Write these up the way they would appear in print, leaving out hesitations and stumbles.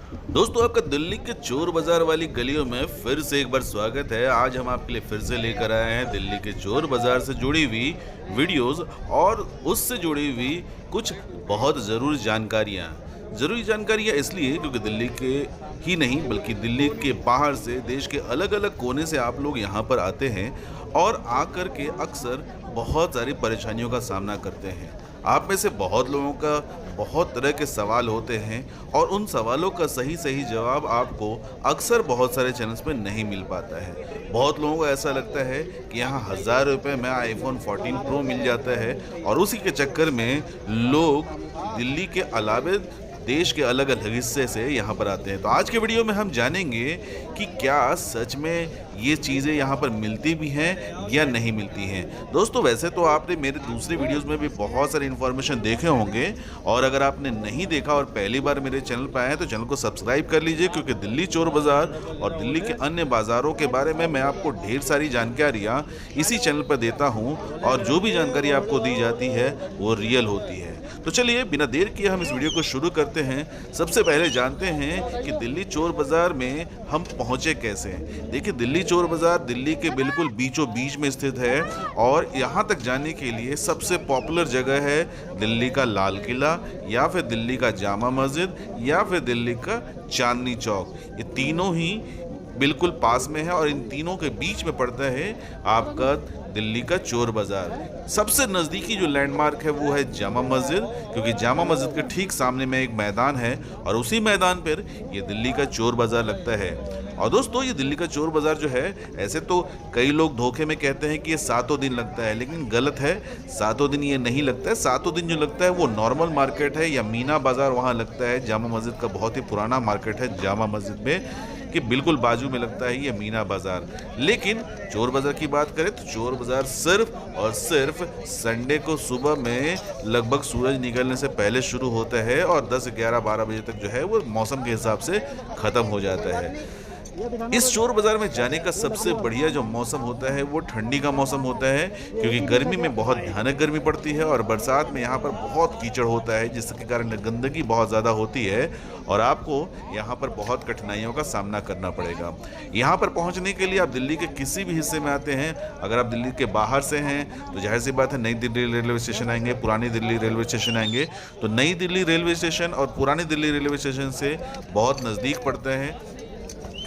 दोस्तों, आपका दिल्ली के चोर बाजार वाली गलियों में फिर से एक बार स्वागत है। आज हम आपके लिए फिर से लेकर आए हैं दिल्ली के चोर बाजार से जुड़ी हुई वीडियोस और उससे जुड़ी हुई कुछ बहुत ज़रूरी जानकारियाँ इसलिए क्योंकि दिल्ली के ही नहीं बल्कि दिल्ली के बाहर से देश के अलग अलग कोने से आप लोग यहाँ पर आते हैं और आकर के अक्सर बहुत सारी परेशानियों का सामना करते हैं। आप में से बहुत लोगों का बहुत तरह के सवाल होते हैं और उन सवालों का सही जवाब आपको अक्सर बहुत सारे चैनल्स में नहीं मिल पाता है। बहुत लोगों को ऐसा लगता है कि यहाँ 1000 रुपये में आईफोन 14 प्रो मिल जाता है और उसी के चक्कर में लोग दिल्ली के अलावे देश के अलग अलग हिस्से से यहाँ पर आते हैं। तो आज के वीडियो में हम जानेंगे कि क्या सच में ये चीज़ें यहाँ पर मिलती भी हैं या नहीं मिलती हैं। दोस्तों, वैसे तो आपने मेरे दूसरे वीडियोस में भी बहुत सारे इन्फॉर्मेशन देखे होंगे और अगर आपने नहीं देखा और पहली बार मेरे चैनल पर आए हैं तो चैनल को सब्सक्राइब कर लीजिए, क्योंकि दिल्ली चोर बाज़ार और दिल्ली के अन्य बाज़ारों के बारे में मैं आपको ढेर सारी जानकारियाँ इसी चैनल पर देता हूँ और जो भी जानकारी आपको दी जाती है वो रियल होती है। तो चलिए बिना देर किए हम इस वीडियो को शुरू करते हैं। सबसे पहले जानते हैं कि दिल्ली चोर बाज़ार में हम पहुंचे कैसे। देखिए, दिल्ली चोर बाज़ार दिल्ली के बिल्कुल बीचों बीच में स्थित है और यहां तक जाने के लिए सबसे पॉपुलर जगह है दिल्ली का लाल किला या फिर दिल्ली का जामा मस्जिद या फिर दिल्ली का चांदनी चौक। ये तीनों ही बिल्कुल पास में है और इन तीनों के बीच में पड़ता है आपका दिल्ली का चोर बाज़ार। सबसे नज़दीकी जो लैंडमार्क है वो है जामा मस्जिद, क्योंकि जामा मस्जिद के ठीक सामने में एक मैदान है और उसी मैदान पर ये दिल्ली का चोर बाज़ार लगता है। और दोस्तों, ये दिल्ली का चोर बाज़ार जो है, ऐसे तो कई लोग धोखे में कहते हैं कि ये 7 दिन लगता है, लेकिन गलत है। 7 दिन ये नहीं लगता है। 7 दिन जो लगता है वो नॉर्मल मार्केट है या मीना बाज़ार वहाँ लगता है। जामा मस्जिद का बहुत ही पुराना मार्केट है जामा मस्जिद में कि बिल्कुल बाजू में लगता है ये मीना बाज़ार। लेकिन चोर बाज़ार की बात करें तो चोर बाज़ार सिर्फ और सिर्फ संडे को सुबह में लगभग सूरज निकलने से पहले शुरू होता है और 10, 11, 12 बजे तक जो है वो मौसम के हिसाब से ख़त्म हो जाता है। इस चोर बाज़ार में जाने का सबसे बढ़िया जो मौसम होता है वो ठंडी का मौसम होता है, क्योंकि गर्मी में बहुत भयानक गर्मी पड़ती है और बरसात में यहाँ पर बहुत कीचड़ होता है, जिसके कारण गंदगी बहुत ज़्यादा होती है और आपको यहाँ पर बहुत कठिनाइयों का सामना करना पड़ेगा। यहाँ पर पहुँचने के लिए आप दिल्ली के किसी भी हिस्से में आते हैं, अगर आप दिल्ली के बाहर से हैं तो जाहिर सी बात है नई दिल्ली रेलवे स्टेशन आएंगे, पुरानी दिल्ली रेलवे स्टेशन आएंगे। तो नई दिल्ली रेलवे स्टेशन और पुरानी दिल्ली रेलवे स्टेशन से बहुत नज़दीक पड़ता है।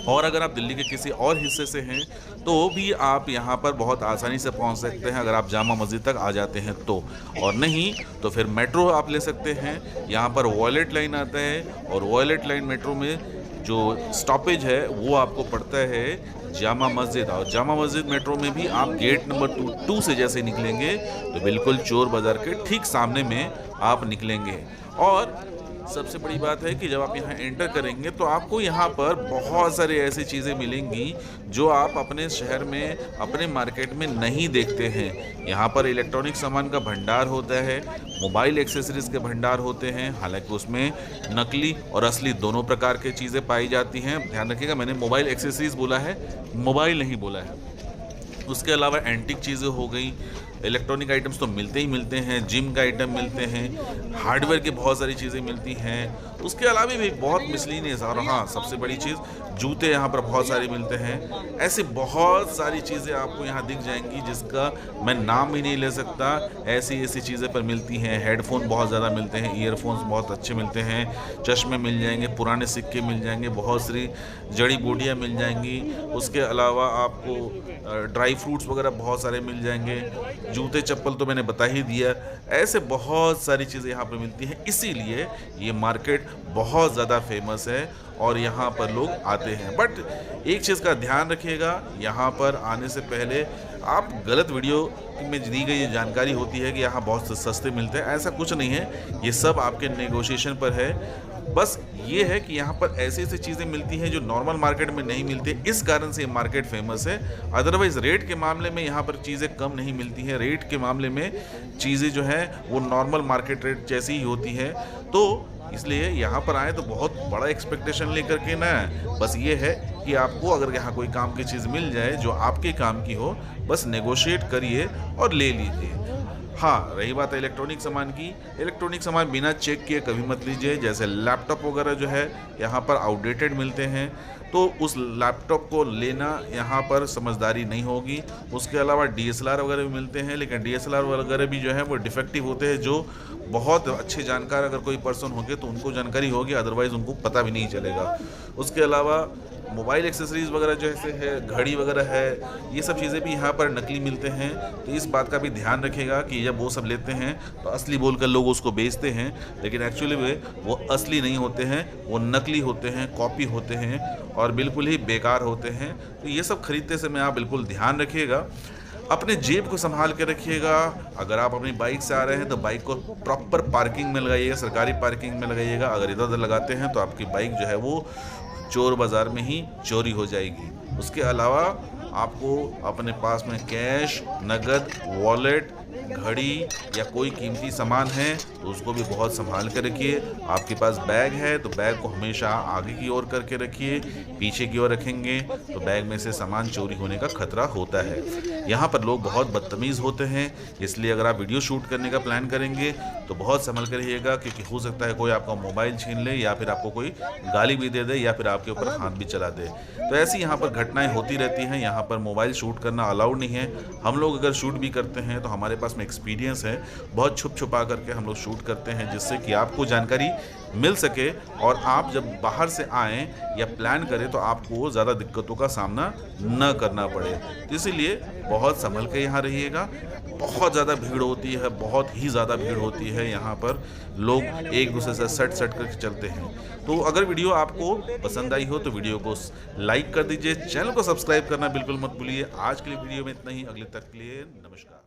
और अगर आप दिल्ली के किसी और हिस्से से हैं तो भी आप यहाँ पर बहुत आसानी से पहुँच सकते हैं अगर आप जामा मस्जिद तक आ जाते हैं तो। और नहीं तो फिर मेट्रो आप ले सकते हैं। यहाँ पर वॉयलेट लाइन आता है और वॉयलेट लाइन मेट्रो में जो स्टॉपेज है वो आपको पड़ता है जामा मस्जिद। और जामा मस्जिद मेट्रो में भी आप गेट नंबर 2 से जैसे निकलेंगे तो बिल्कुल चोर बाज़ार के ठीक सामने में आप निकलेंगे। और सबसे बड़ी बात है कि जब आप यहाँ एंटर करेंगे तो आपको यहाँ पर बहुत सारी ऐसी चीज़ें मिलेंगी जो आप अपने शहर में, अपने मार्केट में नहीं देखते हैं। यहाँ पर इलेक्ट्रॉनिक सामान का भंडार होता है, मोबाइल एक्सेसरीज़ के भंडार होते हैं। हालांकि उसमें नकली और असली दोनों प्रकार की चीज़ें पाई जाती हैं। ध्यान रखिएगा, मैंने मोबाइल एक्सेसरीज़ बोला है, मोबाइल नहीं बोला है। उसके अलावा एंटीक चीज़ें हो गई, इलेक्ट्रॉनिक आइटम्स तो मिलते ही मिलते हैं, जिम का आइटम मिलते हैं, हार्डवेयर की बहुत सारी चीज़ें मिलती हैं। उसके अलावा भी बहुत मिसलीनियस, और हाँ सबसे बड़ी चीज़ जूते यहाँ पर बहुत सारे मिलते हैं। ऐसी बहुत सारी चीज़ें आपको यहाँ दिख जाएंगी जिसका मैं नाम भी नहीं ले सकता। ऐसी चीज़ें पर मिलती हैं। हेडफोन बहुत ज़्यादा मिलते हैं, ईयरफोन्स बहुत अच्छे मिलते हैं, चश्मे मिल जाएंगे, पुराने सिक्के मिल जाएंगे, बहुत सारी जड़ी बूटियाँ मिल जाएंगी। उसके अलावा आपको ड्राई फ्रूट्स वगैरह बहुत सारे मिल जाएंगे। जूते चप्पल तो मैंने बता ही दिया। ऐसे बहुत सारी चीज़ें यहाँ पर मिलती हैं, इसीलिए ये मार्केट बहुत ज़्यादा फेमस है और यहाँ पर लोग आते हैं। बट एक चीज़ का ध्यान रखिएगा, यहाँ पर आने से पहले आप गलत वीडियो में दी गई ये जानकारी होती है कि यहाँ बहुत सस्ते मिलते हैं, ऐसा कुछ नहीं है। ये सब आपके नेगोशिएशन पर है। बस ये है कि यहाँ पर ऐसी चीज़ें मिलती हैं जो नॉर्मल मार्केट में नहीं मिलती, इस कारण से ये मार्केट फेमस है। अदरवाइज़ रेट के मामले में यहाँ पर चीज़ें कम नहीं मिलती हैं। रेट के मामले में चीज़ें जो है वो नॉर्मल मार्केट रेट जैसी ही होती है। तो इसलिए यहाँ पर आए तो बहुत बड़ा एक्सपेक्टेशन लेकर के ना, बस ये है कि आपको अगर यहाँ कोई काम की चीज़ मिल जाए जो आपके काम की हो, बस नेगोशिएट करिए और ले लीजिए। हाँ, रही बात है इलेक्ट्रॉनिक सामान की, इलेक्ट्रॉनिक सामान बिना चेक किए कभी मत लीजिए। जैसे लैपटॉप वगैरह जो है यहाँ पर आउटडेटेड मिलते हैं, तो उस लैपटॉप को लेना यहाँ पर समझदारी नहीं होगी। उसके अलावा डीएसएलआर वगैरह भी मिलते हैं, लेकिन डीएसएलआर वगैरह भी जो है वो डिफेक्टिव होते हैं। जो बहुत अच्छे जानकार अगर कोई पर्सन होंगे तो उनको जानकारी होगी, अदरवाइज़ उनको पता भी नहीं चलेगा। उसके अलावा मोबाइल एक्सेसरीज़ वगैरह जैसे है, घड़ी वगैरह है, ये सब चीज़ें भी यहाँ पर नकली मिलते हैं। तो इस बात का भी ध्यान रखिएगा कि जब वो सब लेते हैं तो असली बोलकर लोग उसको बेचते हैं, लेकिन एक्चुअली में वो असली नहीं होते हैं, वो नकली होते हैं, कॉपी होते हैं और बिल्कुल ही बेकार होते हैं। तो ये सब खरीदते समय आप बिल्कुल ध्यान रखिएगा। अपने जेब को संभाल के रखिएगा। अगर आप अपनी बाइक से आ रहे हैं तो बाइक को प्रॉपर पार्किंग में लगाइएगा, सरकारी पार्किंग में लगाइएगा। अगर इधर-उधर लगाते हैं तो आपकी बाइक जो है वो चोर बाज़ार में ही चोरी हो जाएगी। उसके अलावा आपको अपने पास में कैश, नगद, वॉलेट, घड़ी या कोई कीमती सामान है तो उसको भी बहुत संभाल कर रखिए। आपके पास बैग है तो बैग को हमेशा आगे की ओर करके रखिए, पीछे की ओर रखेंगे तो बैग में से सामान चोरी होने का खतरा होता है। यहाँ पर लोग बहुत बदतमीज़ होते हैं, इसलिए अगर आप वीडियो शूट करने का प्लान करेंगे तो बहुत संभल कर रहिएगा, क्योंकि हो सकता है कोई आपका मोबाइल छीन ले या फिर आपको कोई गाली भी दे दे या फिर आपके ऊपर हाथ भी चला दे। तो ऐसी यहाँ पर घटनाएं होती रहती हैं। यहाँ पर मोबाइल शूट करना अलाउड नहीं है। हम लोग अगर शूट भी करते हैं तो हमारे पास में एक्सपीरियंस है, बहुत छुपा करके हम लोग शूट करते हैं, जिससे कि आपको जानकारी मिल सके और आप जब बाहर से आएँ या प्लान करें तो आपको ज़्यादा दिक्कतों का सामना न करना पड़े। तो इसीलिए बहुत संभल के यहाँ रहिएगा। बहुत ज़्यादा भीड़ होती है, बहुत ही ज़्यादा भीड़ होती है। यहाँ पर लोग एक दूसरे से सट करके चलते हैं। तो अगर वीडियो आपको पसंद आई हो तो वीडियो को लाइक कर दीजिए, चैनल को सब्सक्राइब करना बिल्कुल मत भूलिए। आज के लिए वीडियो में इतना ही, अगले तक के लिए नमस्कार।